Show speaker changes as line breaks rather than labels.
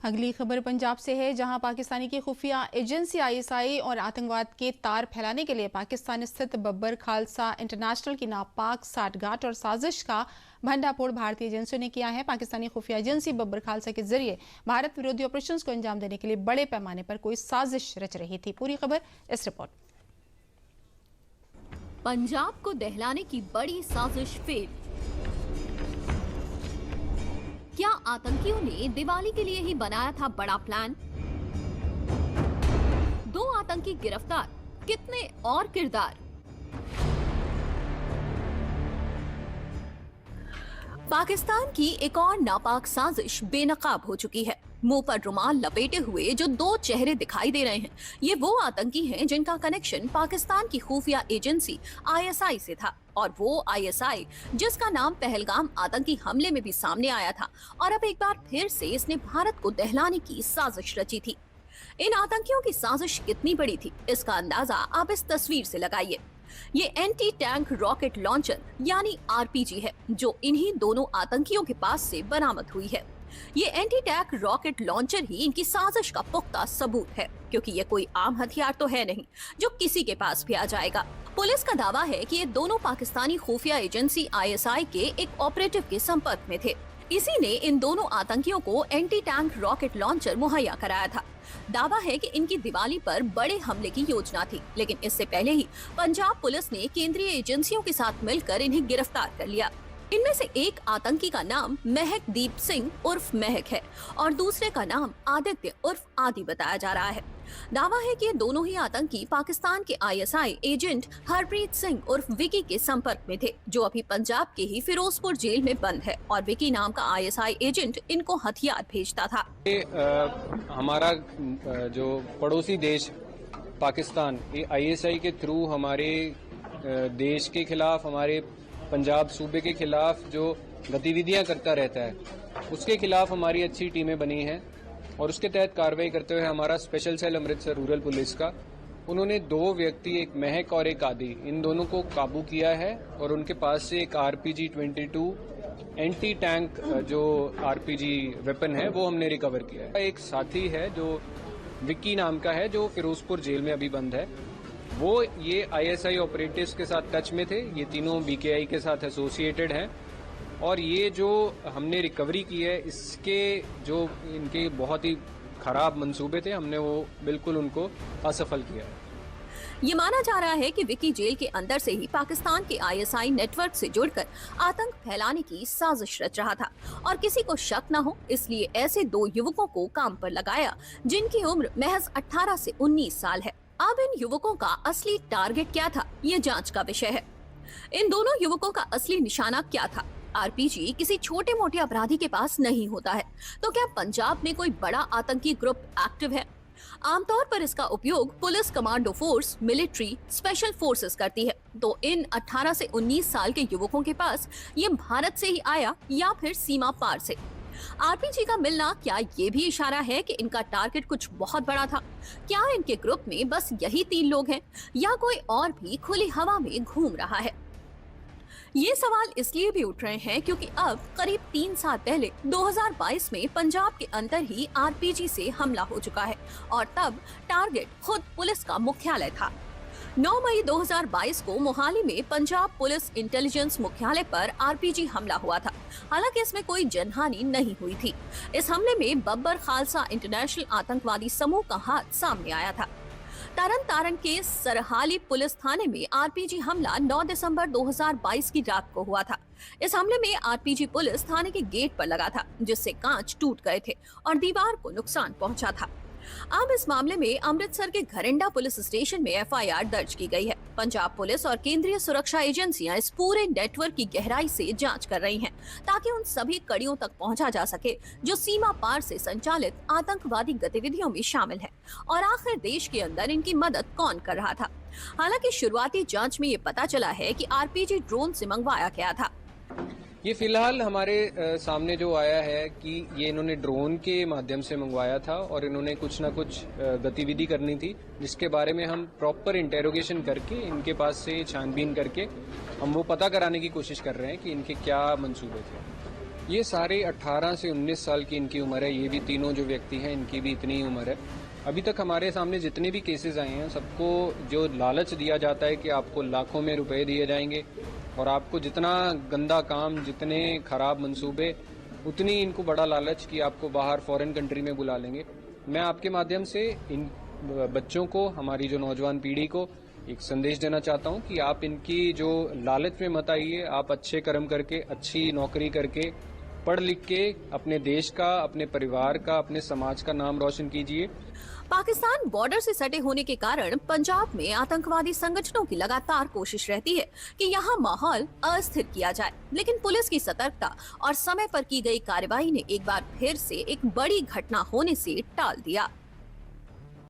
अगली खबर पंजाब से है, जहां पाकिस्तानी की खुफिया एजेंसी आईएसआई और आतंकवाद के तार फैलाने के लिए पाकिस्तान स्थित बब्बर खालसा इंटरनेशनल की नापाक साठगांठ और साजिश का भंडाफोड़ भारतीय एजेंसियों ने किया है। पाकिस्तानी खुफिया एजेंसी बब्बर खालसा के जरिए भारत विरोधी ऑपरेशन को अंजाम देने के लिए बड़े पैमाने पर कोई साजिश रच रही थी। पूरी खबर इस रिपोर्ट।
पंजाब को दहलाने की बड़ी साजिश फेल। क्या आतंकियों ने दिवाली के लिए ही बनाया था बड़ा प्लान? 2 आतंकी गिरफ्तार, कितने और किरदार? पाकिस्तान की एक और नापाक साजिश बेनकाब हो चुकी है। मुंह पर रुमाल लपेटे हुए जो 2 चेहरे दिखाई दे रहे हैं, ये वो आतंकी हैं जिनका कनेक्शन पाकिस्तान की खुफिया एजेंसी आईएसआई से था, और वो आईएसआई जिसका नाम पहलगाम आतंकी हमले में भी सामने आया था, और अब एक बार फिर से इसने भारत को दहलाने की साजिश रची थी। इन आतंकियों की साजिश कितनी बड़ी थी, इसका अंदाजा आप इस तस्वीर से लगाइए। ये एंटी टैंक रॉकेट लॉन्चर यानी आरपीजी है, जो इन्हीं दोनों आतंकियों के पास से बरामद हुई है। ये एंटी टैंक रॉकेट लॉन्चर ही इनकी साजिश का पुख्ता सबूत है, क्योंकि ये कोई आम हथियार तो है नहीं जो किसी के पास भी आ जाएगा। पुलिस का दावा है कि ये दोनों पाकिस्तानी खुफिया एजेंसी आईएसआई के एक ऑपरेटिव के संपर्क में थे। इसी ने इन दोनों आतंकियों को एंटी टैंक रॉकेट लॉन्चर मुहैया कराया था। दावा है कि इनकी दिवाली पर बड़े हमले की योजना थी, लेकिन इससे पहले ही पंजाब पुलिस ने केंद्रीय एजेंसियों के साथ मिलकर इन्हें गिरफ्तार कर लिया। इनमें से एक आतंकी का नाम महक दीप सिंह उर्फ महक है और दूसरे का नाम आदित्य उर्फ आदि बताया जा रहा है। दावा है कि ये दोनों ही आतंकी पाकिस्तान के आईएसआई एजेंट हरप्रीत सिंह उर्फ विकी के संपर्क में थे, जो अभी पंजाब के ही फिरोजपुर जेल में बंद है, और विकी नाम का आईएसआई एजेंट इनको हथियार भेजता था।
हमारा जो पड़ोसी देश पाकिस्तान, ये आईएसआई के थ्रू हमारे देश के खिलाफ, हमारे पंजाब सूबे के खिलाफ जो गतिविधियां करता रहता है, उसके खिलाफ हमारी अच्छी टीमें बनी हैं, और उसके तहत कार्रवाई करते हुए हमारा special cell Amritsar rural police का, उन्होंने 2 व्यक्ति, एक महक और एक आदि, इन दोनों को काबू किया है, और उनके पास से एक RPG-22 एंटी टैंक जो RPG वेपन है वो हमने रिकवर किया है। एक साथी है जो विक्की नाम का है, जो फिरोजपुर जेल में अभी बंद है। वो ये आईएसआई ऑपरेटिव्स के साथ टच में थे, ये तीनों बीकेआई के साथ एसोसिएटेड हैं, और ये जो हमने रिकवरी की है, इसके जो इनके बहुत ही खराब मंसूबे थे, हमने वो बिल्कुल उनको असफल किया है।
ये माना जा रहा है कि विकी जेल के अंदर से ही पाकिस्तान के आईएसआई नेटवर्क से जुड़कर आतंक फैलाने की साजिश रच रहा था, और किसी को शक न हो इसलिए ऐसे 2 युवकों को काम पर लगाया जिनकी उम्र महज 18 से 19 साल है। अब इन युवकों का असली टारगेट क्या था, ये जांच का विषय है। इन दोनों युवकों का असली निशाना क्या था? आरपीजी किसी छोटे मोटे अपराधी के पास नहीं होता है, तो क्या पंजाब में कोई बड़ा आतंकी ग्रुप एक्टिव है? आमतौर पर इसका उपयोग police commando force, military, special forces करती है, तो इन 18 से 19 साल के युवकों के पास ये भारत से ही आया या फिर सीमा पार से? आरपीजी का मिलना क्या ये भी इशारा है कि इनका टारगेट कुछ बहुत बड़ा था? क्या इनके ग्रुप में बस यही 3 लोग हैं, या कोई और भी खुली हवा में घूम रहा है? ये सवाल इसलिए भी उठ रहे हैं क्योंकि अब करीब 3 साल पहले 2022 में पंजाब के अंदर ही आरपीजी से हमला हो चुका है, और तब टारगेट खुद पुलिस का मुख्यालय था। 9 मई 2022 को मोहाली में पंजाब पुलिस इंटेलिजेंस मुख्यालय पर आरपीजी हमला हुआ था। हालांकि इसमें कोई जनहानि नहीं हुई थी। इस हमले में बब्बर खालसा इंटरनेशनल आतंकवादी समूह का हाथ सामने आया था। तरन तारण के सरहाली पुलिस थाने में आरपीजी हमला 9 दिसंबर 2022 की रात को हुआ था। इस हमले में आरपीजी पुलिस थाने के गेट पर लगा था, जिससे कांच टूट गए थे और दीवार को नुकसान पहुंचा था। अब इस मामले में अमृतसर के घरिंडा पुलिस स्टेशन में एफआईआर दर्ज की गई है। पंजाब पुलिस और केंद्रीय सुरक्षा एजेंसियां इस पूरे नेटवर्क की गहराई से जांच कर रही हैं, ताकि उन सभी कड़ियों तक पहुंचा जा सके जो सीमा पार से संचालित आतंकवादी गतिविधियों में शामिल हैं, और आखिर देश के अंदर इनकी मदद कौन कर रहा था। हालांकि शुरुआती जांच में ये पता चला है कि आरपीजी ड्रोन से मंगवाया गया था।
ये फिलहाल हमारे सामने जो आया है कि ये इन्होंने ड्रोन के माध्यम से मंगवाया था, और इन्होंने कुछ ना कुछ गतिविधि करनी थी, जिसके बारे में हम प्रॉपर इंटेरोगेशन करके इनके पास से छानबीन करके हम वो पता कराने की कोशिश कर रहे हैं कि इनके क्या मंसूबे थे। ये सारे 18 से 19 साल की इनकी उम्र है। ये भी तीनों जो व्यक्ति हैं इनकी भी इतनी ही उम्र है। अभी तक हमारे सामने जितने भी केसेस आए हैं सबको जो लालच दिया जाता है कि आपको लाखों में रुपए दिए जाएंगे और आपको जितना गंदा काम, जितने खराब मंसूबे, उतनी इनको बड़ा लालच कि आपको बाहर फॉरेन कंट्री में बुला लेंगे। मैं आपके माध्यम से इन बच्चों को, हमारी जो नौजवान पीढ़ी को एक संदेश देना चाहता हूं कि आप इनकी जो लालच में मत आइए। आप अच्छे कर्म करके, अच्छी नौकरी करके, पढ़ लिख के अपने देश का, अपने परिवार का, अपने समाज का नाम रोशन कीजिए।
पाकिस्तान बॉर्डर से सटे होने के कारण पंजाब में आतंकवादी संगठनों की लगातार कोशिश रहती है कि यहाँ माहौल अस्थिर किया जाए, लेकिन पुलिस की सतर्कता और समय पर की गई कार्रवाई ने एक बार फिर से एक बड़ी घटना होने से टाल दिया।